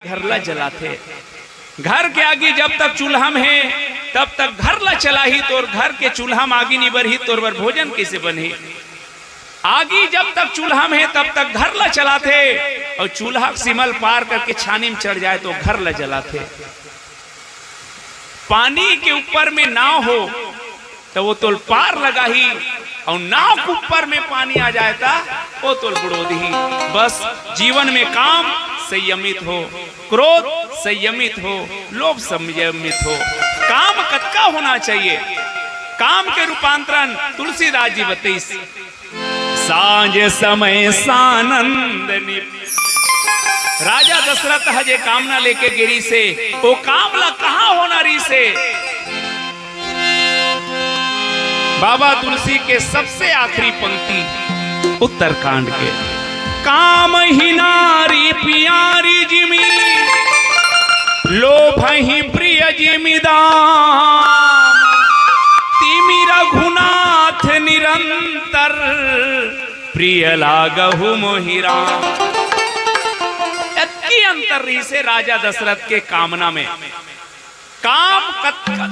घर ला जलाते। घर के आगे जब तक चूल्हा में है तब तक घर ला चला ही तोर घर के चूल्हा में आगी नहीं बढ़ी तोर बर भोजन कैसे बने। आगी जब तक चूल्हा में है तब तक घर ला चलाते और चूल्हा सिमल पार करके छानी में चढ़ जाए तो घर ला जलाते। पानी के ऊपर में नाव हो तो वो तोल पार लगा ही और नाव के ऊपर में पानी आ जाता वो तोल बुड़ोद ही। बस जीवन में काम संयमित हो, क्रोध संयमित हो, लोभ संयमित हो। काम कतका होना चाहिए। काम के रूपांतरण तुलसीदास जी बतईस। सांझ समय सानंद राजा दशरथ हजे कामना लेके गिरी से वो कामला कहाँ होना री से। बाबा तुलसी के सबसे आखिरी पंक्ति उत्तरकांड के, काम ही नारी प्यारी जिमी लोभ ही प्रिय जिमिदाम तिमि रघुनाथ निरंतर प्रिय लागहु मोहिरा। इतनी अंतरी से राजा दशरथ के कामना में काम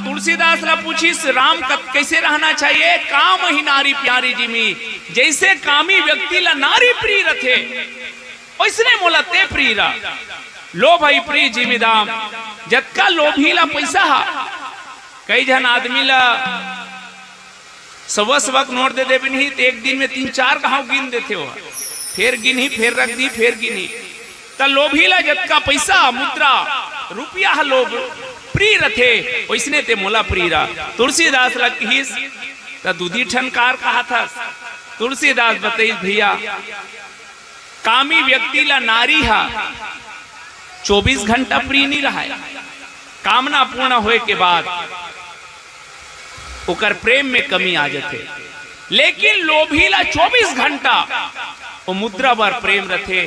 तुलसीदास ला पूछी राम कैसे रहना चाहिए। काम ही नारी प्यारी जिमी, जैसे कामी व्यक्ति ला नारी प्रिय रथे वैसने मोला ते प्रिय रा। लोभ ही प्रिय जिमीदाम, जतका लोभी ला पैसा हा। कई जन आदमी ला सबक नोट दे दे नहीं तो एक दिन में 3-4 कहां गिन देते हो, फिर गिनी फिर रख दी फिर गिनी। त लोभी ला जतका पैसा मुद्रा रुपया हा लोभ प्रिय रथे वैसने ते मोला प्रिय रा। तुलसीदास ला कहिस त दूधी ठनकार कहा था। तुलसीदास बताइस भैया कामी व्यक्ति ला नारी हा 24 घंटा प्रिय नहीं रहा है। कामना पूर्ण होए के बाद ओकर प्रेम में कमी आ जाते। लेकिन लोभी ला 24 घंटा वो मुद्रा बार प्रेम रथे।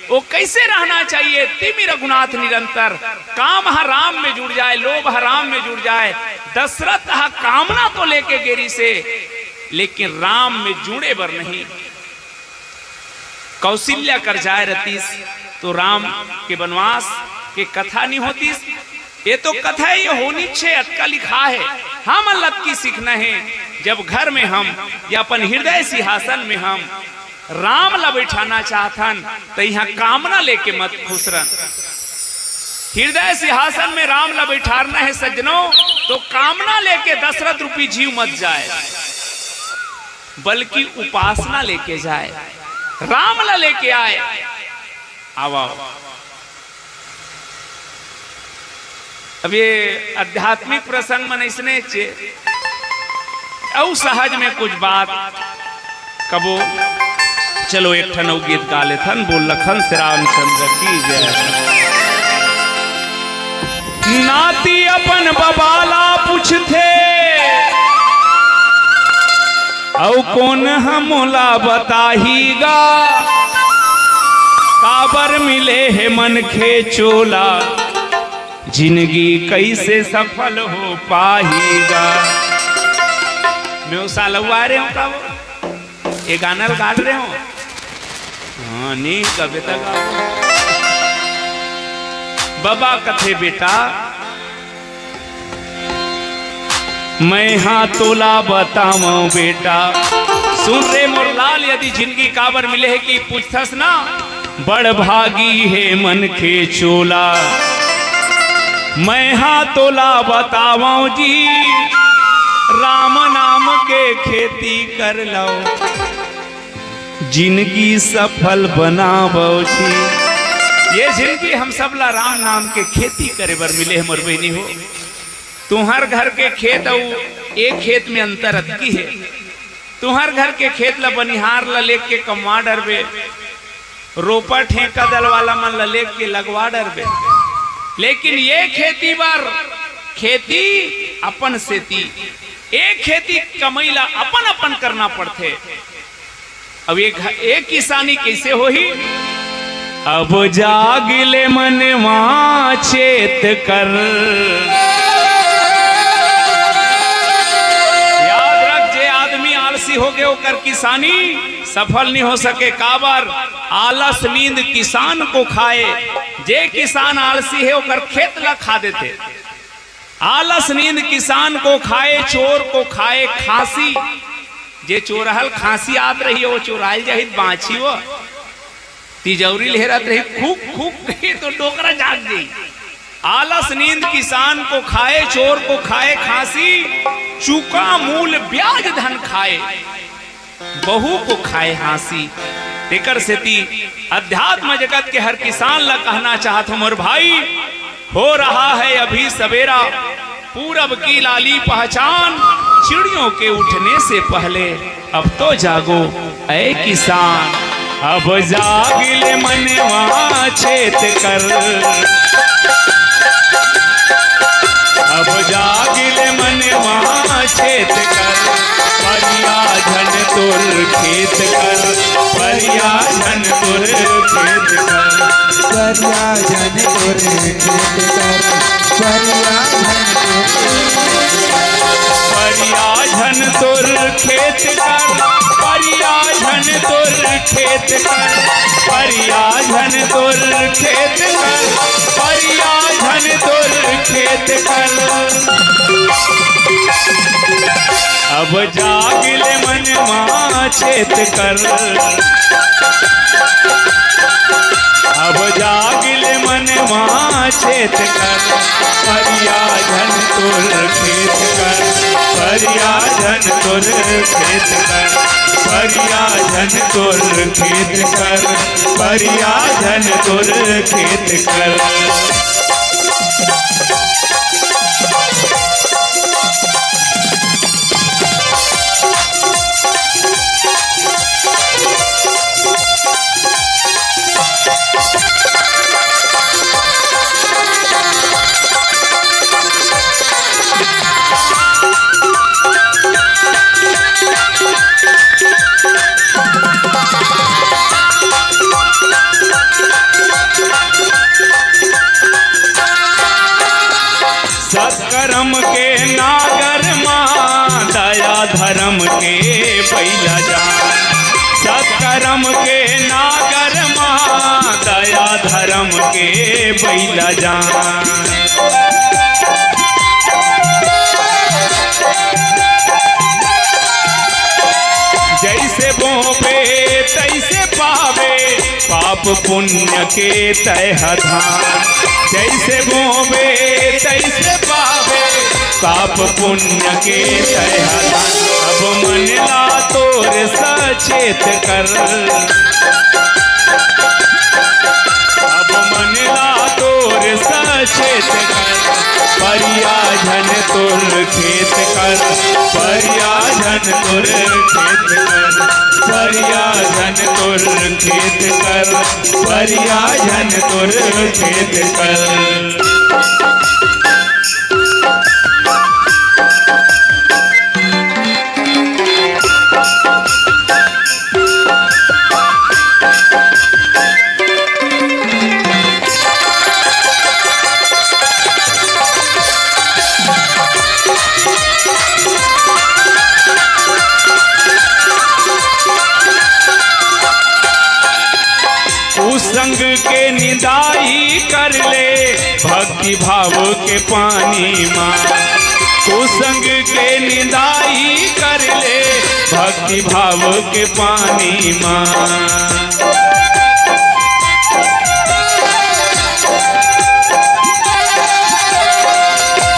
वो कैसे रहना चाहिए। तिमि रघुनाथ निरंतर, काम हराम में जुड़ जाए, लोभ हराम में जुड़ जाए। दशरथ कामना तो लेके गेरी से लेकिन राम में जुड़े बर नहीं। कौशल्या कर जाए रतीस तो राम के वनवास के कथा नहीं होती। ये तो कथा ये होनी छे अटका लिखा है। हम अल्लाह की सीखना है। जब घर में हम या अपन हृदय सिंहासन में हम राम ला बैठाना चाहतन तो यहाँ कामना लेके मत खुश रह। हृदय सिंहासन में राम ला बैठाना है सज्जनों तो कामना लेके दशरथ रूपी जीव मत जाए, बल्कि उपासना लेके जाए, राम ला लेके आए। आओ अब ये आध्यात्मिक प्रसंग मन इसने औ सहज में कुछ बात कबो चलो एक ठन गीत गा ले थन बोल लखन श्री रामचंद्र की जय। नाती अपन बबाला पूछते औ कौन हमला बताहीगा काबर मिले है मन खे चोला जिंदगी कैसे सफल हो पाएगा। मैं साल आ रहे हूँ का ये गाना गा रहे हो। हाँ नहीं कविता गा बाबा कथे बेटा मैं हाँ तोला बताओ बेटा। सुन रे मोर लाल यदि जिंदगी काबर मिले है कि पूछथस ना बड़ भागी है मन के चोला। मैं हाँ तोला बताओ जी राम नाम के खेती कर लो जिंदगी सफल बनावो जी। ये जिंदगी हम सब ला राम नाम के खेती करे बर मिले है। मोर बहनी हो तुम्हार घर के खेत और एक खेत में अंतर अतकी है। तुम्हार घर के खेत ला बनिहार ला लेके के कमवा डरबे, रोपा ठेका दल वाला मन ला लेके के लगवा डरबे। लेकिन ये खेती बार खेती अपन सेती एक खेती कमैला अपन अपन करना पड़ते। अब एक किसानी कैसे हो ही। अब जागिले मनवा चेत कर याद रख जे आदमी आलसी हो गए ओकर किसानी सफल नहीं हो सके। काबर आलस नींद किसान को खाए, जे किसान आलसी है ओकर खेत ला खा देते। आलस नींद किसान को खाए, चोर को खाए खांसी। जे चोरहल खांसी आत रही वो चोराइल जाहि बाछी वो तिजौरी लहरत रही खूब खूब कही तो डोकरा जाग गई। आलस नींद किसान को खाए, चोर को खाए खांसी। चूका मूल ब्याज धन खाए, बहू को खाए हाँसी। तेकर सेती अध्यात्म जगत के हर किसान ला कहना चाहत हूं मोर भाई, हो रहा है अभी सवेरा, पूरब की लाली पहचान। चिड़ियों के उठने से पहले अब तो जागो ऐ किसान। अब जागिले मनवा चेत कर, अब जागिले मनवा चेत कर। परिया झन तुर खेत कर, परिया झन तुर खेत कर, परिया झन तुर खेत कर, परिया झन तुर खेत कर, परिया झन तुर खेत कर, परिया झन तुर खेत कर, परिया झन तुर खेत कर। अब जागिले मनवा चेत कर, अब जागिले मनवा चेत कर। परिया झन तुर खेत कर, परिया झन तुर खेत कर, परिया झन तुर खेत कर, परिया झन तुर खेत कर। सत्कर्म के नागर माँ, दया धर्म के बैला जान। सत्कर्म के नागर माँ, दया धर्म के बैला जान। जैसे बोबे तैसे पावे, पाप पुण्य के तय धान। जैसे बोबे तैसे पावे, पाप पुण्य के तय धान। अब मन ला तोर सचेत कर, अब मन ला तोर सचेत कर। परिया झन तुर खेत कर, परिया झन तुर खेत कर, परिया झन तुर खेत कर, परिया झन तुर खेत कर। संग के निदाई कर ले, भक्ति भाव के पानी माँ। कुसंग के निदाई कर ले, भक्ति भाव के पानी माँ।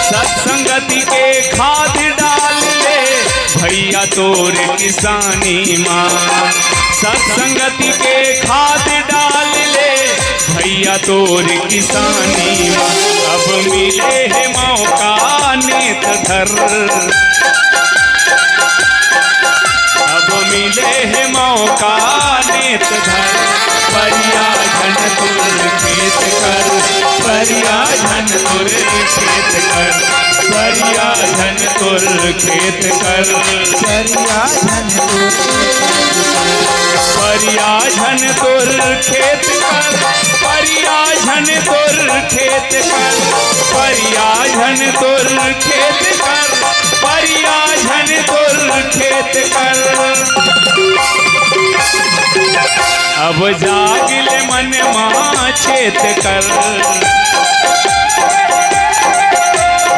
सत्संगति के खाद डाल ले, भैया तोर किसानी माँ। सत्संगति के खाद डाल ले, भैया तोर किसानी माँ। अब मिले है मौका नेत धर, अब मिले है मौका नेत धर। परिया झन तुर खेत कर, परिया झन तुर खेत कर, परिया झन तुर खेत कर, परिया झन तुर परिया झन तुर खेत कर, परिया झन तुर खेत कर, परिया झन तुर खेत कर, परिया झन तुर खेत कर। अब जागिले मन माँ चेत कर,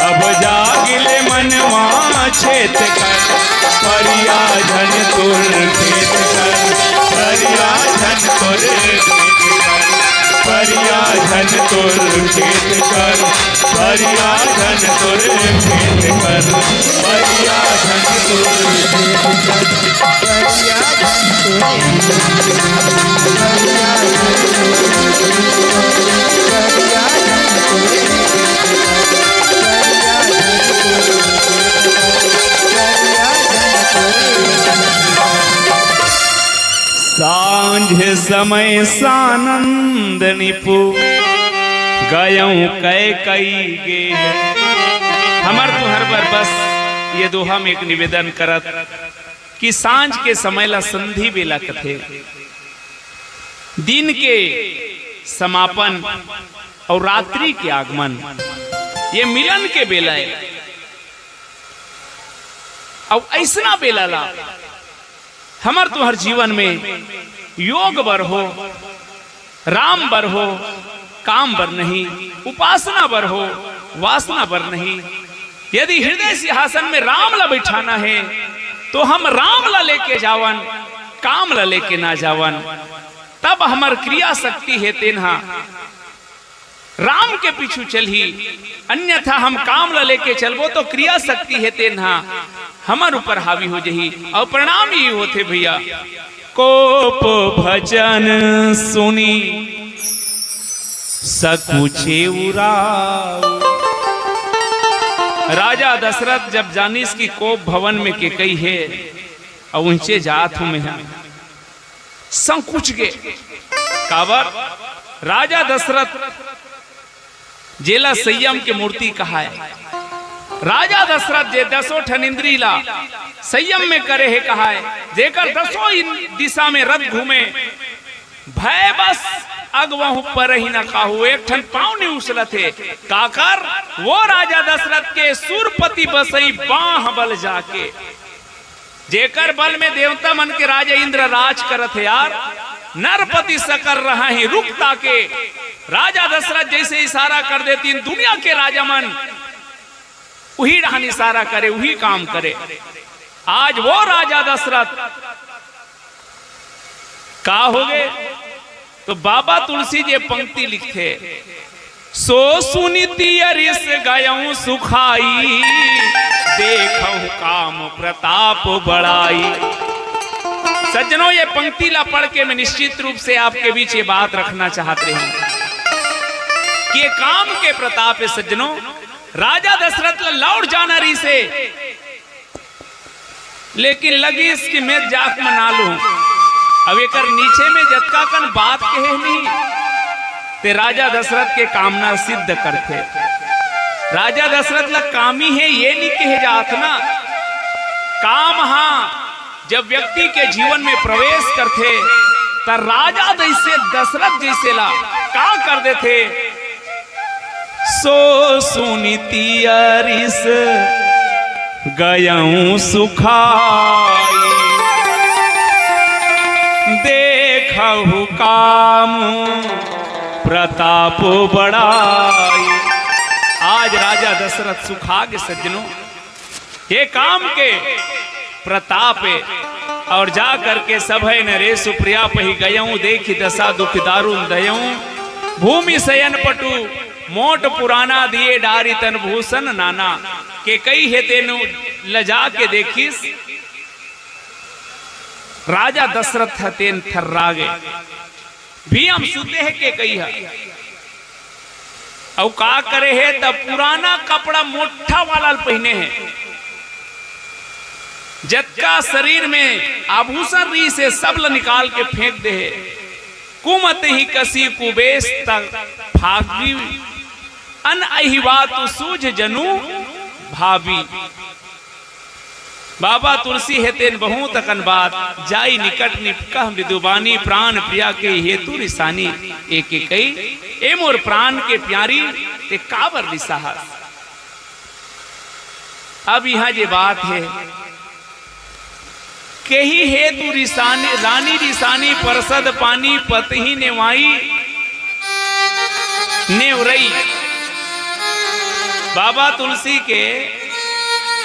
अब जागिले मन माँ चेत कर, परिया धन तुर खेत कर, परिया धन तुर खेत कर, परिया धन तुर खेत कर, परिया धन तुर खेत कर, परिया धन तुर खेत कर, परिया धन तुर सांझ समय सानंद निपु गयऊं कै कई गे। हमर तुहर बर बस ये दोहा में एक निवेदन करत कि सांझ के समय ला संधि बेला कथे, दिन के समापन और रात्रि के आगमन, ये मिलन के बेला है। और ऐसा बेला ला हमर तुहर जीवन में योग बर हो, राम बर हो, काम बर नहीं, उपासना बर हो, वासना बर नहीं। यदि हृदय सिंहासन में राम ला बैठाना है तो हम राम ला लेके जावन, काम ला लेके ना जावन, तब हमर क्रिया शक्ति है तेन्हा राम के पीछू चलही, अन्यथा हम काम ला लेके चलबो तो क्रिया शक्ति है तेन्हा हमर ऊपर हावी हो जही। और परिणाम ही होते भैया, कोप भजन सुनी सकुचे उराव। राजा दशरथ जब जानिस की कोप भवन में के कई है और ऊंचे जात हूं मैं संकुच गे। काबर राजा दशरथ जेला संयम के मूर्ति कहा है। राजा दशरथ जे 10 ठन इंद्री ला संयम में करे है कहा है, जेकर 10 दिशा में रथ घूमे, भय बस अगवहु पर ही न काहू, एक ठन पाँव नहीं उछलत है। काकर वो राजा दशरथ के सुरपति बसई बाह बल जाके, जेकर बल में देवता मन के राजा इंद्र राज करत है यार, नरपति सकर रहा है रुकता के। राजा दशरथ जैसे इशारा कर देती दुनिया के राजा मन वही रहन इशारा करे, वही काम करे। आज वो राजा दशरथ का हो गए तो बाबा तुलसी जी पंक्ति लिखते, सो सुनीति अरिस गयऊं सुखाई, देखऊं काम प्रताप बढ़ाई। सज्जनों ये पंक्ति ला पढ़ के मैं निश्चित रूप से आपके बीच ये बात रखना चाहते हैं कि ये काम के प्रताप है। सज्जनों राजा दशरथ लौट जाना रही से, लेकिन लगी इसकी मैं जाक मना लू। अब एक नीचे में जतका कन बात कहे नहीं ते राजा दशरथ के कामना सिद्ध करते। राजा दशरथ ला कामी है ये नहीं कहे जात ना, काम हाँ जब व्यक्ति के जीवन में प्रवेश करते तो राजा जैसे दशरथ जैसे ला का कर देते। सो सुनीति अरिस गयऊं सुखाई, देखहु काम प्रताप बढ़ाई। आज राजा दशरथ सुखा के सज्जनों ये काम के प्रताप है। और जा करके सभय नरे सुप्रिया पही गयऊं, देखी दशा दुख दारुण दयऊं, भूमि शयन पटु मोट पुराना दिए डारी तन भूषण नाना। के कई है तेनु लजा के देखिस, राजा दशरथ तेन थर्रागे भी हम सुते है के कई है। और का करे है तब पुराना कपड़ा मोटा वाला पहने हैं, जतका शरीर में आभूषण री से सब ल निकाल के फेंक दे है। कुमत ही कसी कुबेश तक भागी, अन अहिवा तु सूझ जनु भाभी। बाबा तुलसी हेतेन बहुत अकन बात, जाई निकट निपकह मृदुबानी, प्राण प्रिया के हेतु रिसानी। एक एक कई ए मोर प्राण के प्यारी ते काबर रिसाहस। अब यहाँ ये बात है के ही हेतु रिसानी रानी रिसानी परसद पानी पतही नेवाई नेवरई। बाबा तुलसी के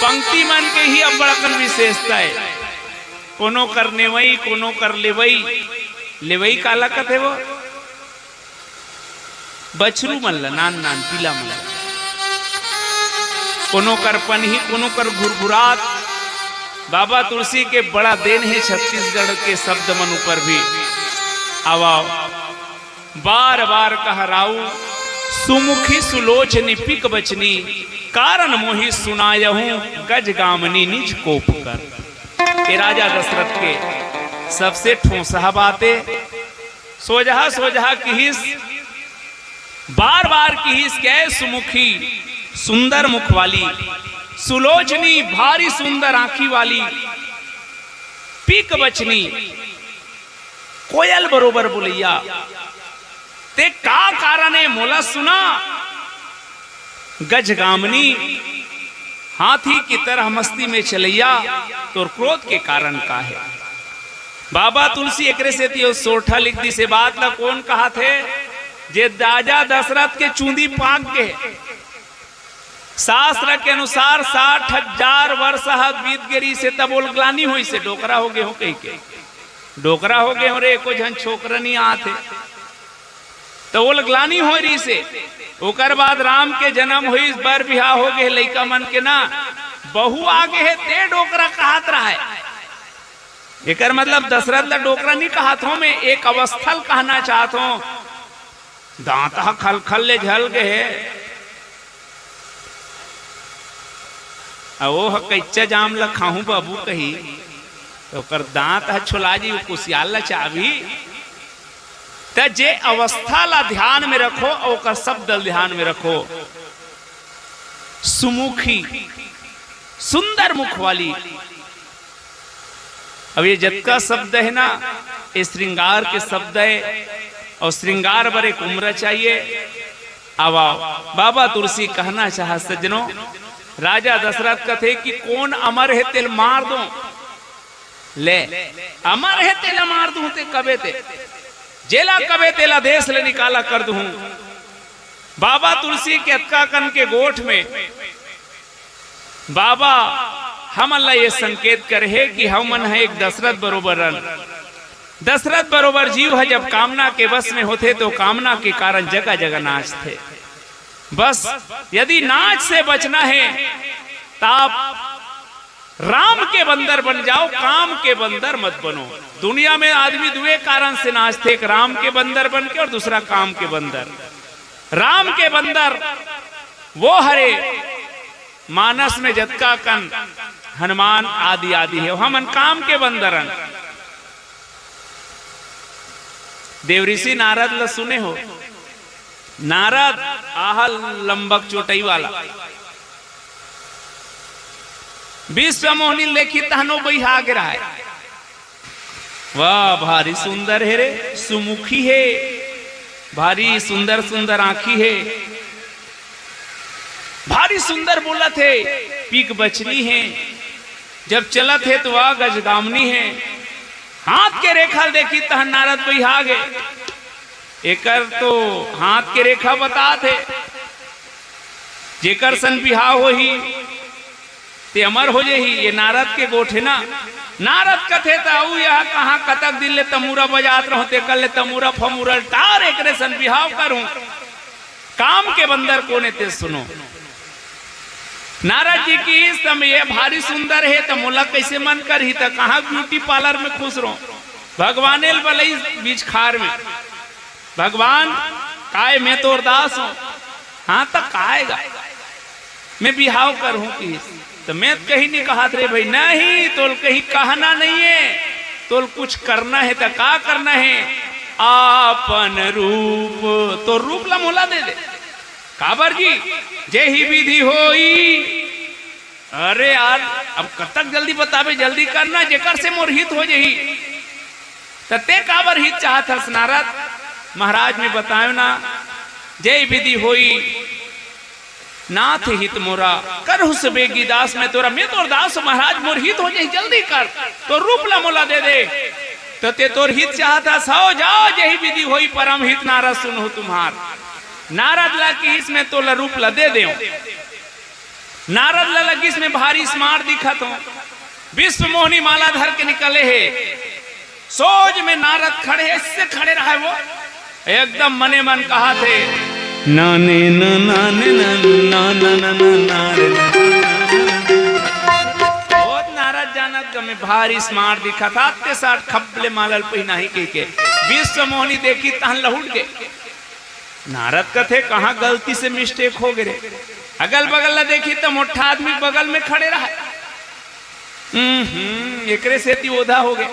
पंक्ति मन के ही अब बड़कन विशेषता है। कोनो कर नेवई कोनो कर लेवई। लेवई काला कथे वो बछरू मन ला नान नान पीला मन कोनो कर पनही कोनो कर घुरघुरात। बाबा तुलसी के बड़ा देन है छत्तीसगढ़ के शब्द मन ऊपर भी आवाओ बार बार कहराऊ सुमुखी सुलोचनी पिक बचनी कारण मोहि सुनायहूं गज गामनी निज कोप कर। के राजा दशरथ के सबसे ठोसहा बातें सोजहा सोजहा किहिस बार बार किहिस क्या सुमुखी सुंदर मुख वाली सुलोचनी भारी सुंदर आंखी वाली पिक बचनी कोयल बरोबर बोलैया ते का कारण है मोला सुना। गजगामनी हाथी की तरह मस्ती में चलैया तो क्रोध के कारण का है। बाबा तुलसी एकरे से तियो सोठा लिख दी से बात ला कौन कहा थे जे राजा दशरथ के चूंदी पाक के शास्त्र के अनुसार 60,000 वर्ष बीत गिरी से तब ग्लानी हुई से डोकरा हो गए हो कहीं के डोकरा हो गए हो रे को झन छोकरा नहीं आते तो वो ग्लानी हो रही से ओकर बाद राम के जन्म हुई बर बिहार हो गए लइका मन के ना बहु आगे है ते डोकरा कहत रहा है। एकर मतलब दशरथ ला डोकरा नहीं कहत हूं मैं एक अवस्थल कहना चाहत हूं। दांत खल खल ले झल गए वो कैचा जाम ला खाहू बाबू कही तो कर दांत छोला जी कुशियाल ला चाबी तो जे अवस्था ला ध्यान में रखो और शब्द ध्यान में रखो। सुमुखी सुंदर मुख वाली। अब ये जतका शब्द है ना ये श्रृंगार के शब्द है और श्रृंगार पर एक उम्र चाहिए। अब बाबा तुलसी कहना चाह सज्जनों राजा दशरथ कथे कि कौन अमर है तेल मार दो ले अमर है तेला मार दू ते कबे ते जेला कबे तेला देश ले निकाला कर दू। बाबा तुलसी के अतका कन के गोठ में बाबा हम अल्लाह ये संकेत करे कि हम मन है एक दशरथ बरोबर दशरथ बरोबर जीव है। जब कामना के बस में होते तो कामना के कारण जगह जगह नाच थे। बस यदि नाच से बचना है तो आप राम के बंदर बन जाओ काम के बंदर मत बनो। दुनिया में आदमी दुए कारण से नाचते एक राम के बंदर बन के और दूसरा काम के बंदर। राम के बंदर वो हरे मानस में जतका कन हनुमान आदि आदि है हम काम के बंदरन। देवऋषि नारद ल सुने हो नारद आहल लंबक चोटई वाला विश्व मोहनी लेखी तहनो बैहा गिरा है। वाह भारी सुंदर है रे सुमुखी है भारी सुंदर सुंदर आंखी है भारी सुंदर बोलत है पीक बचनी है जब चलत है तो वह गजगामनी है। हाथ के रेखा देखी तहन नारद बैहा गए। एकर तो हाथ के रेखा बता थे जेकर सन बिहाव हो ही ते अमर हो जाही। ये नारद के गोठे ना नारद कथे ताऊ यह कहाँ कतक दिन ले तमूरा बजात रहो ते कल ले तमूरा फमूरा टार एकरे सन बिहाव करूं काम के बंदर कोने ते सुनो। नारद जी की समय भारी सुंदर है तो मोला कैसे मन कर ही तो कहाँ ब्यूटी पार्लर में खुश रहो भगवान बलई बीच खार में भगवान काय मैं तो अरदास हूं हाँ तो काएगा मैं बिहाव करूं कि तो मैं कहीं नहीं कहा थे भाई नहीं तोल कहीं कहना नहीं है तोल कुछ करना है तो का करना है आपन रूप तो रूप ला मोला दे दे काबर जी जे ही विधि होई। अरे यार अब कब तक जल्दी बतावे जल्दी करना जेकर से मोर हित हो जही ते काबर हित चाहत हस नारद महाराज में बतायो ना जय विधि होई नाथ हित मोरा करहु सबेगी दास में तोरा, मैं तोर दास महाराज मोर हित हो जाए जल्दी कर, तो रूप ला मोला दे दे। तो ते तोर हित चाहता सो जाओ, यही विधि होई परम हित नारद सुनो तुम्हार। नारद ला की इसमें तोला रूप ला दे दे। नारद ला लगी इसमें भारी स्मार दिखत हो, विश्व मोहनी माला धर के निकले है। सोज में नारद खड़े है, इससे खड़े रहा है वो एकदम मने मन कहा थे नाने नाने बहुत नारद जानत गमे भारी स्मार दिखा था। 60 खपले मालल पहिना ही के विश्व मोहनी देखी तहन लहुट के। नारद कथे कहाँ गलती से मिस्टेक हो गए। अगल बगल ला देखी तो मोटा आदमी बगल में खड़े रहा। एकरे से ती ओधा हो गए।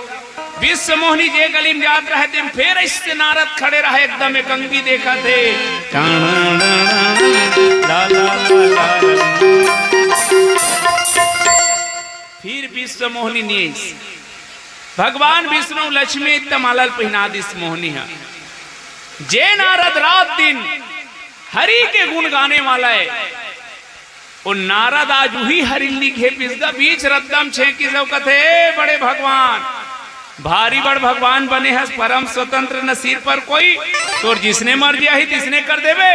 विश्व मोहनी जे गली में जात रहे थे, फिर इससे नारद खड़े रहे एकदम एक अंगी देखा थे। फिर विश्व मोहनी नीस भगवान विष्णु लक्ष्मी तमालल पहिना दिस मोहनी है। जे नारद रात दिन हरि के गुण गाने वाला है, वो नारद आज वही हरिली घेपिसदा बीच रद्दम छे की सब कथे बड़े भगवान भारी बड़ भगवान बने हैं, परम स्वतंत्र न सिर पर कोई तोर जिसने मर गया ही तिसने कर देवे।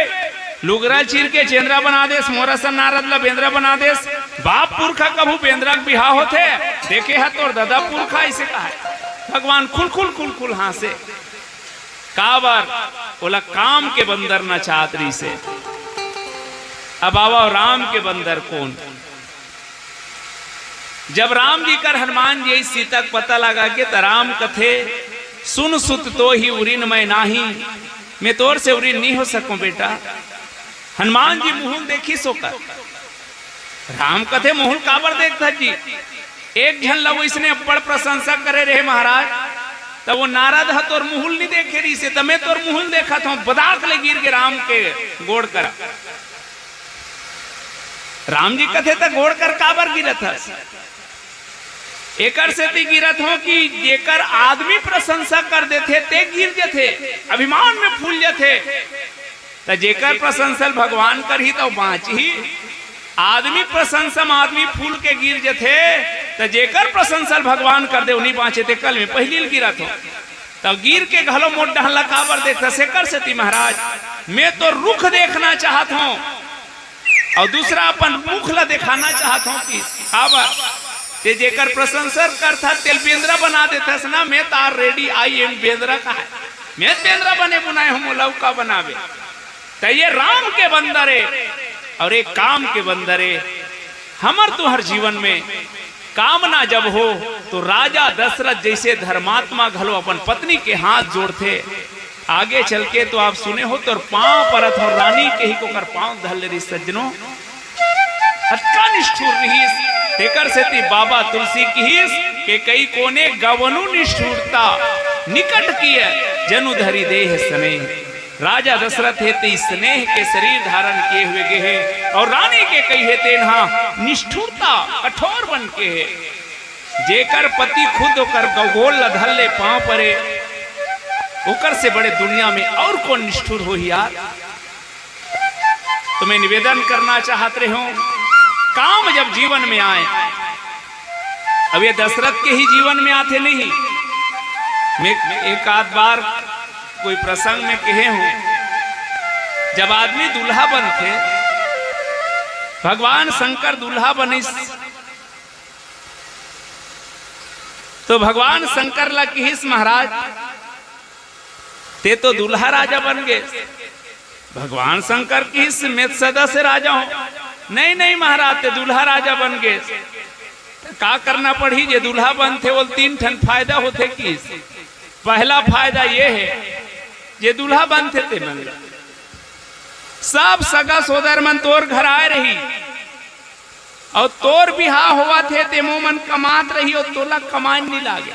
लुगरा चीर के चेंद्रा बना देस, मोरा सन नारद ला बेंद्रा बना देस। बाप पुरखा कभू बेंद्रा के बिहाव होते देखे है तोर दादा पुरखा ऐसे कहा है। भगवान खुल हाँ से काबर बोला काम के बंदर न चातरी से। अब आवा राम के बंदर कौन। जब राम जी कर हनुमान जी सीता को पता लगा के राम कथे सुन सुत तो ही उरिन मैं नाही, मैं तोर से उरिन नहीं हो सकूं बेटा। हनुमान जी मुहुल देखी सोकर राम कथे मुहुल काबर देखता जी। एक झन लो इसने बड़ प्रशंसा करे रहे महाराज, तब वो नारद है तोर मुहुल नहीं देखे रही से, तब मैं तोर मुहुल देखा था बदाक ले गिर के राम के गोड़ कर। राम जी कथे तक गोड़ कर काबर गिरत है। एकर से ती गिरत हो कि जेकर आदमी प्रशंसा कर देते ते गिर जथे, अभिमान में फूल जथे। तो जेकर प्रशंसा भगवान कर ही तो बाँच ही। आदमी प्रशंसा आदमी फूल के गिर जथे, तो जेकर प्रशंसा भगवान कर दे उन्हीं बाँचे थे। कल में पहली गिरत हो तब गिर के घलो मोट डहला काबर देखता से कर से ती महाराज मैं तो रुख देखना चाहत हूँ और दूसरा अपन मुख ला दिखाना चाहता हूँ कि काबर ते जेकर प्रशंसा करता तेल बेंद्रा बना देता ना। मैं तार रेडी आई एम बेंद्रा का है, मैं बेंद्रा बने बुनाए हूँ लौका बनावे। तो ये राम के बंदर है और एक काम के बंदर है। हमर तो हर जीवन में कामना जब हो तो राजा दशरथ जैसे धर्मात्मा घलो अपन पत्नी के हाथ जोड़ते। आगे चल के तो आप सुने हो तो पांव परत हो रानी के ही को कर पांव धल रही सज्जनों अटका निष्ठुर रही तेकर से ती बाबा तुलसी की के कई कोने गवनु निष्ठुरता निकट किया जनु धरी देह स्नेह। राजा दशरथ हेते स्नेह के शरीर धारण किए हुए गे है और रानी के कई हेते निष्ठुरता कठोर बन के है। जेकर पति खुद ओकर गगोल लधल्ले पांव परे ओकर से बड़े दुनिया में और कौन निष्ठुर हो यार। तो मैं निवेदन करना चाहते हूं काम जब जीवन में आए, अब ये दशरथ के ही जीवन में आते नहीं। मैं एक आध बार कोई प्रसंग में कहे हूं जब आदमी दूल्हा बनते भगवान शंकर दूल्हा बने तो भगवान शंकर ला किस महाराज ते तो दूल्हा राजा बन गए। भगवान शंकर की मैं सदा से राजा हूं। नहीं महाराज ते दूल्हा राजा बन गए। का करना पड़ी जे दूल्हा बनते वो 3 ठन फायदा होते कि पहला फायदा ये है जे दूल्हा बनते थे मन सब सगा सोदर मन तोर घर आए रही और तोर बिहार हुआ थे ते मन कमात रही और तोला कमान नहीं लागे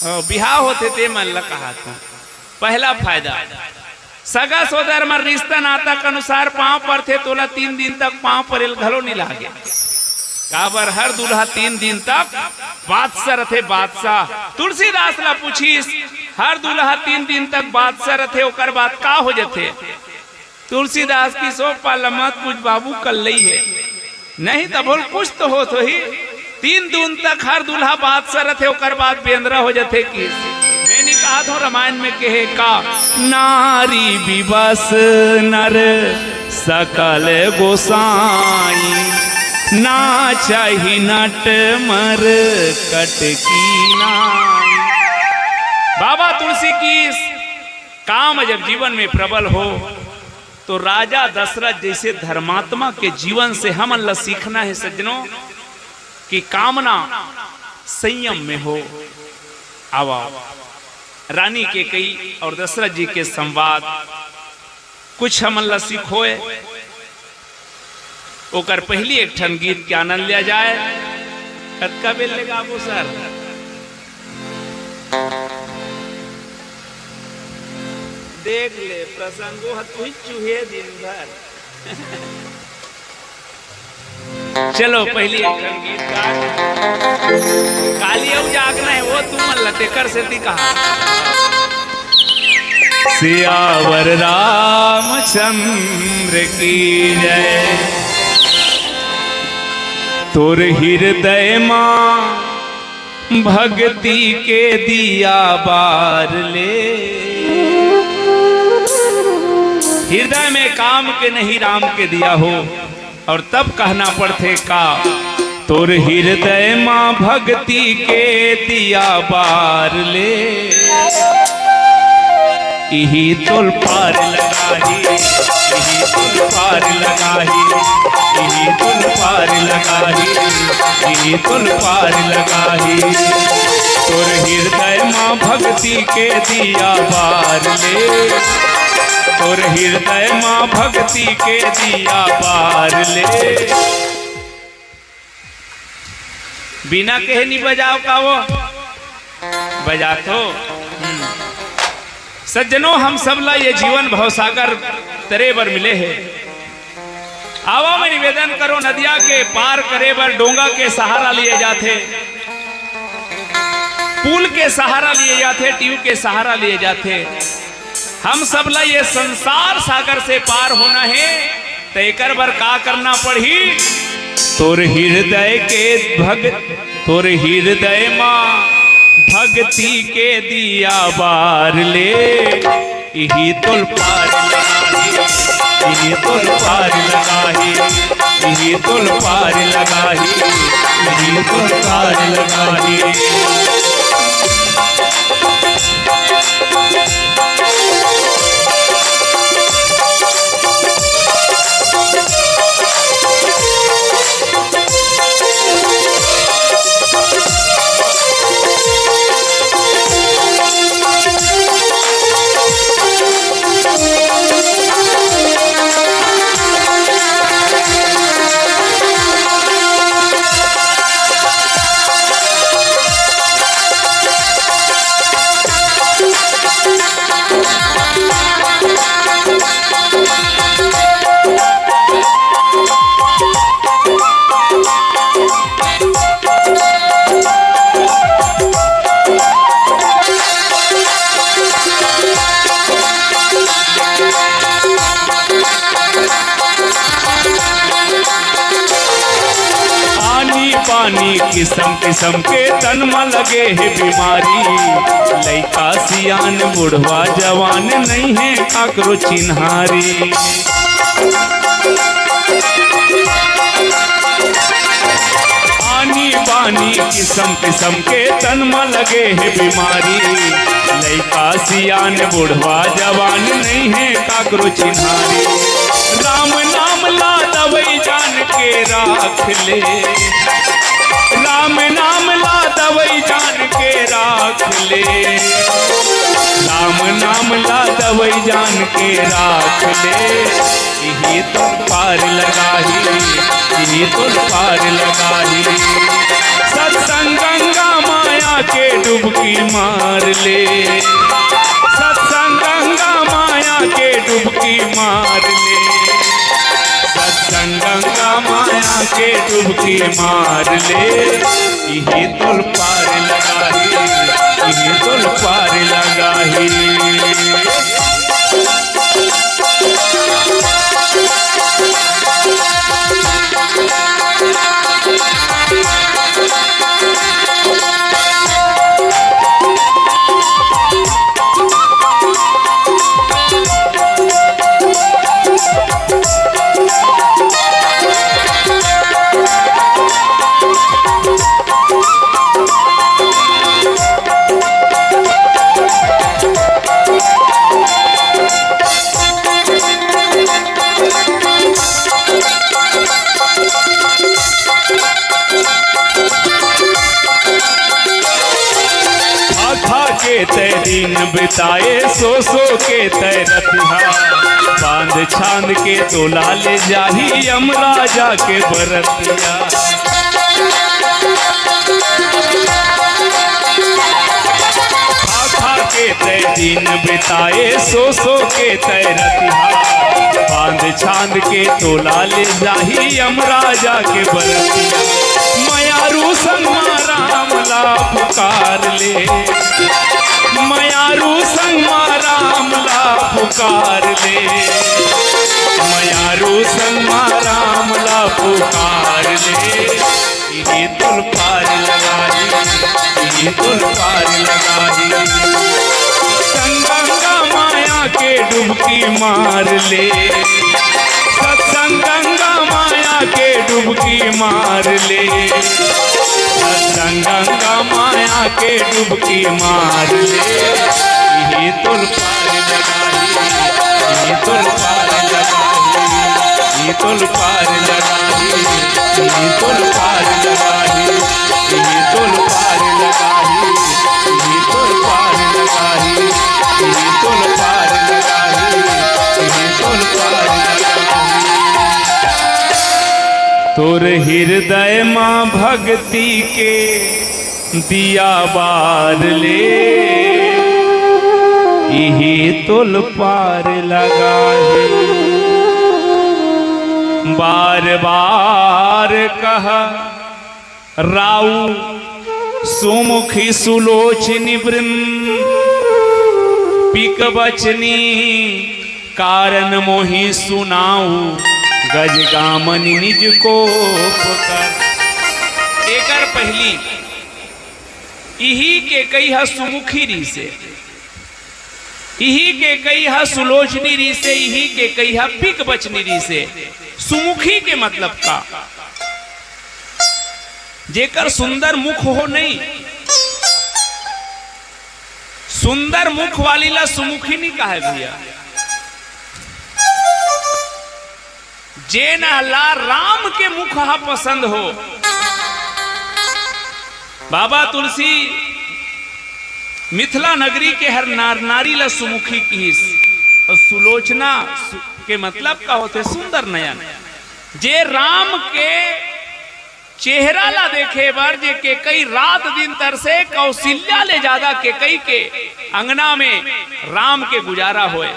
और बिहार होते ते मन ला कहा था। पहला फायदा सगा सोदर में रिश्ता नाता के अनुसार पांव पर थे तोला 3 दिन तक पांव पर घलो नहीं लागे। काबर हर दूल्हा 3 दिन तक बादशाह रथे बादशाह। तुलसीदास ला पूछीस हर दूल्हा 3 दिन तक बादशाह रथे ओकर बाद का हो जथे। तुलसीदास की सो पालमत कुछ बाबू कल लई है नहीं तो बोल कुछ तो हो तो ही 3 दून तक हर दूल्हा बात सरत है ओकर बाद बेंद्रा हो जाते की मैंने कहा था रामायण में कहे का नारी विवश नर सकल गोसाई ना चाही नट मर कटकी नाई। बाबा तुलसी की काम जब जीवन में प्रबल हो तो राजा दशरथ जैसे धर्मात्मा के जीवन से हम अल्लाह सीखना है सज्जनों कि कामना संयम में हो। आवा रानी के कई और दशरथ जी के संवाद कुछ हम अल्लाह सीखोए ओकर पहली एक ठन गीत के आनंद लिया जाए। कतका बेल लेगा आपको सर देख ले प्रसंगो हतुई चूहे दिन भर चलो पहली एक ठन गीत का काली अब जागना है वो तुम लटेकर से दी कहा सियावर रामचंद्र की जय तोर हृदय मां भक्ति के दिया बार ले। हृदय में काम के नहीं राम के दिया हो और तब कहना पड़ते का तोर हृदय मां भक्ति के दिया बार ले यही तुल पार लगाही यही तुल पार लगाही यही तुल पार लगाही यही तुल पार लगाही तोर हृदय मां भक्ति के दिया बार ले तोर हृदय मां भक्ति के दिया बार ले। बिना कहे नहीं बजाओ का वो बजा तो सज्जनों हम सब ला ये जीवन भवसागर तरे बर मिले हैं। आवा में निवेदन करो नदिया के पार करे बर डोंगा के सहारा लिए जाते पुल के सहारा लिए जाते ट्यूब के सहारा लिए जाते। हम सब ला ये संसार सागर से पार होना है तो एक बार का करना पड़ी तोर हृदय के तोर हृदय मां भक्ति के दिया बार ले यही तुल पार लगाही यही तुल पार लगाही यही तुल पार लगाही यही तुल पार लगाही। पानी किस्म किस्म के तन में लगे है बीमारी लइका सियान बुढ़वा जवान नहीं है काकरो चिन्हारी। आनी बानी किस्म किस्म के तन में लगे है बीमारी लइका सियान बुढ़वा जवान नहीं है काकरो चिन्हारी। राम नाम ला दवई जान के राख ले राम नाम ला दवई जान के राख ले राम नाम ला दवई जान के राख ले यही तो पार लगाही यही तो पार लगाही। सत्संग गंगा माया के डुबकी मार ले सत्संग गंगा माया के डुबकी मार ले सत्संग गंगा माया के डुबकी मार ले यही तुल पार लगाही यही तुल पार लगाही। खा के तय दिन बिताए सो के तय रतिहा बांध छांद के तोला ले जाही यमराजा के बरतिया खा के तय दिन बिताए सो के तय रतिहा बांध छांद के तोला ले जाही यमराजा के बरतिया मयारू संग राम ला पुकार ले मयारू संग राम ला पुकार ले मयारू संग राम ला पुकार ले ये तुल पार लगाई ये तुल पार लगाई संगंगा माया के डुबकी मार ले सत्संगंगा माया के डुबकी मार ले सत्संगंगा माया के डुबकी मार ले ये तुल पार लगाई ये तुल पार लगाई ये तुल पार लगाई ये तुल पार लगाई ये तुल पार लगाई ये तुल पार लगाई ये तुल पार लगाई ये तुल पार लगाई तोर हृदय माँ भक्ति के दिया बार ले यही तुल पार लगाए बार बार कह राऊ सुमुखी सुलोचनी वृंद पिक बचनी कारण मोहि सुनाऊ गजगामनी निज को पुकार एकर पहली इही के कई हा सुमुखी री से इही के कई हा सुलोचनी री से इही के कई हा पिक बचनी री से सुमुखी के मतलब का जेकर सुंदर मुख हो नहीं सुंदर मुख वाली ला सुमुखी नहीं कहा भैया जे ला राम के मुख हा पसंद हो बाबा तुलसी मिथिला नगरी के हर नारी ला सुमुखी कीस और सुलोचना के मतलब का होते सुंदर नयन जे राम के चेहरा ला देखे बर जे के कई रात दिन तरसे कौशल्या ले ज्यादा के कई के अंगना में राम के गुजारा होए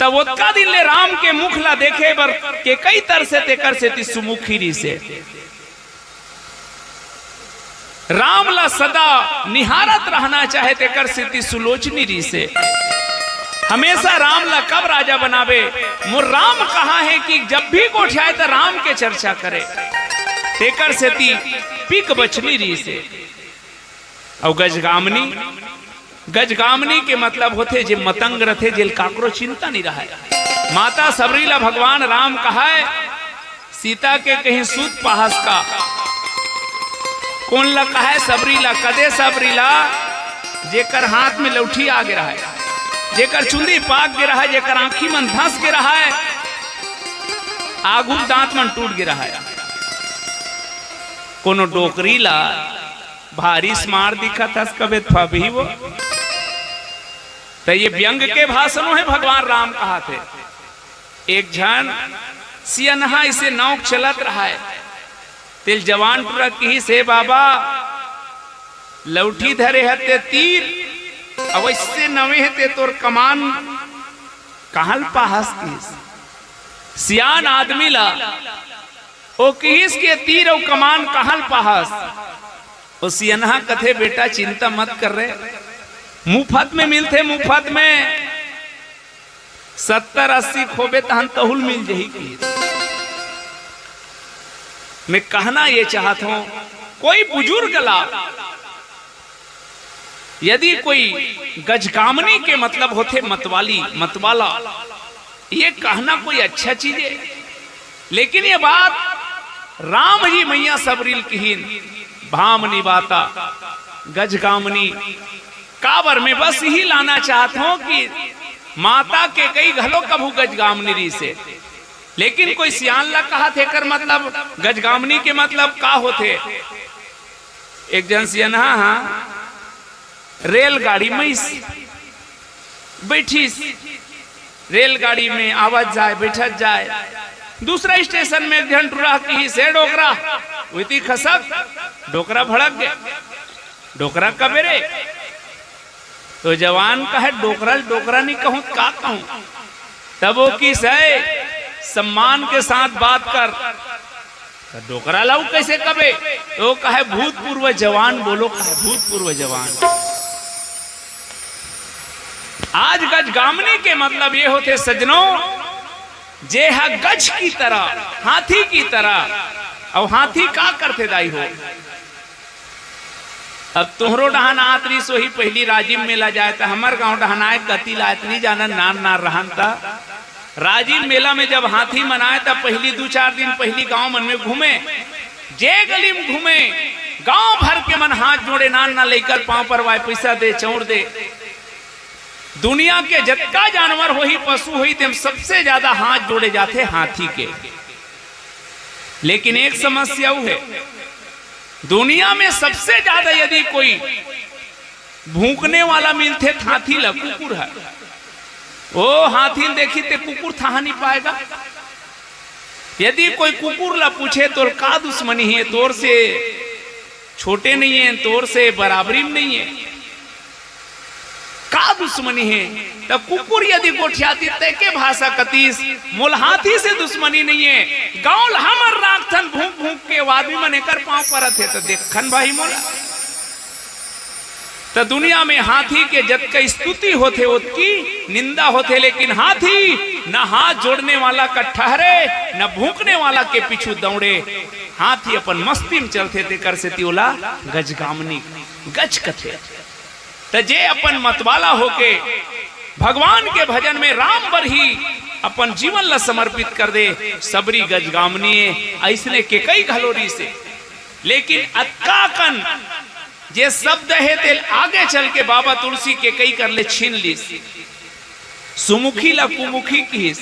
तब ओतका दिन ले राम के मुख ला देखे बर के कई तरसे तेकर से ती सुमुखी री से राम ला सदा निहारत रहना चाहे तेकर से ती सुलोचनी री से हमेशा राम ला कब राजा बनावे मोर राम कहा है कि जब भी गोठियाए तो राम के चर्चा करे तेकर से ती पिक बचनी री से और गजगामनी गजगामनी के मतलब होते जे मतंग रथे जेल काकरो चिंता नहीं रहा माता सबरी ला भगवान राम कहा है सीता के कहीं सूत पहास का कौन ला कहा है सबरी ला कदे सबरी ला जेकर हाथ में लौठी आ गिरा है जेकर चुंदी पाक गिरा है जेकर आंखी मन धंस गिरा है आगू दांत मन टूट गिरा है कोनो डोकरी ला भारी स्मार दिखा था कबे भी वो तो ये व्यंग के भाषणों है भगवान राम कहा थे एक जन सियनहा इसे नौक चलत रहा है तिल जवान पूरा की से बाबा लौठी धरे हते तीर अवश्य नवे हते तोर कमान कहल पाहस किस सियान आदमी ला ओ किस के तीर और कमान कहल पाहस ओ सियनहा कथे बेटा चिंता मत कर रहे मुफ्त में मिलते मुफ्त में 70-80 खोबे तहन तहुल मिल जही की मैं कहना ये चाहता हूं कोई बुजुर्ग ला यदि कोई गजकामनी के मतलब होते मतवाली मतवाला ये कहना कोई अच्छा चीज है लेकिन ये बात राम जी मैया सबरील कहीन भामनी बाता गजकामनी काबर में बस यही लाना चाहता हूं कि माता के कई घलो कभू गजगामनी से। लेकिन कोई सियान ला कहा थे कर मतलब गजगामनी के मतलब का होते। एक जन सियनहा हाँ रेलगाड़ी में बैठी, रेलगाड़ी में आवाज जाए बैठत जाए, दूसरा स्टेशन में एक जन टुरा की से डोकरा वही खसक डोकरा भड़क गए। डोकरा कबेरे तो जवान का है डोकरा डोकरा नहीं कहूं का कहूं। तब वो किस है सम्मान के साथ बात कर तो डोकरा लाऊ कैसे कबे तो कहे भूतपूर्व जवान बोलो, कहे भूतपूर्व जवान। आज गजगामनी के मतलब ये होते सजनों जे है गज की तरह हाथी की तरह। और हाथी का करते दाई हो। अब तुहरो डहान आतरी सोही पहली राजीव मेला जाए तो हमार गांव डहनाए कति ला इतनी जाना नार नार रहन था। राजीव मेला में जब हाथी मनाए तब पहली 2-4 दिन पहली गांव मन में घूमे, जे गली में घूमे गांव भर के मन हाथ जोड़े नान ना लेकर पांव पर वाय पैसा दे चौड़ दे। दुनिया के जत्ता जानवर हो ही पशु हो ही तेम सबसे ज्यादा हाथ जोड़े जाते हाथी के। लेकिन एक समस्या वो है दुनिया में सबसे ज्यादा यदि कोई भूखने वाला मिलते हाथी ला कुकुर है। ओ हाथी देखी ते कुकुर था नहीं पाएगा। यदि कोई कुकुर ला पूछे तो का दुश्मनी है, तोर से छोटे नहीं है, तोर से बराबरी में नहीं है, का दुश्मनी है। तो कुकुर यदि गोठियाती के भाषा कतीस मोल हाथी से दुश्मनी नहीं है। गांव हमर राखथन भूख भूख के आदमी मने कर पांव परत है तो देखन भाई मोला। तो दुनिया में हाथी के जत का स्तुति होते उसकी निंदा होते। लेकिन हाथी न हाथ जोड़ने वाला का ठहरे न भूखने वाला के पीछू दौड़े। हाथी अपन मस्ती में चलते थे कर से त्योला गजगामनी गज कथे। तो जे अपन मतवाला होके भगवान के भजन में राम पर ही अपन जीवन ला समर्पित कर दे सबरी गजगामनी ऐसने के कई घलोरी से। लेकिन अक्काकन जे शब्द है तेल आगे चल के बाबा तुलसी के कई कर ले छीन ली। सुमुखी ला कुमुखी की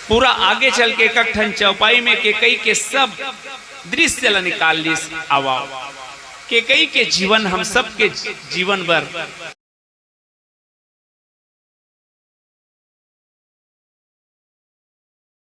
पूरा आगे चल के कठन चौपाई में के कई के सब दृश्य ला निकाल ली। आवा के कई के जीवन हम सब के जीवन भर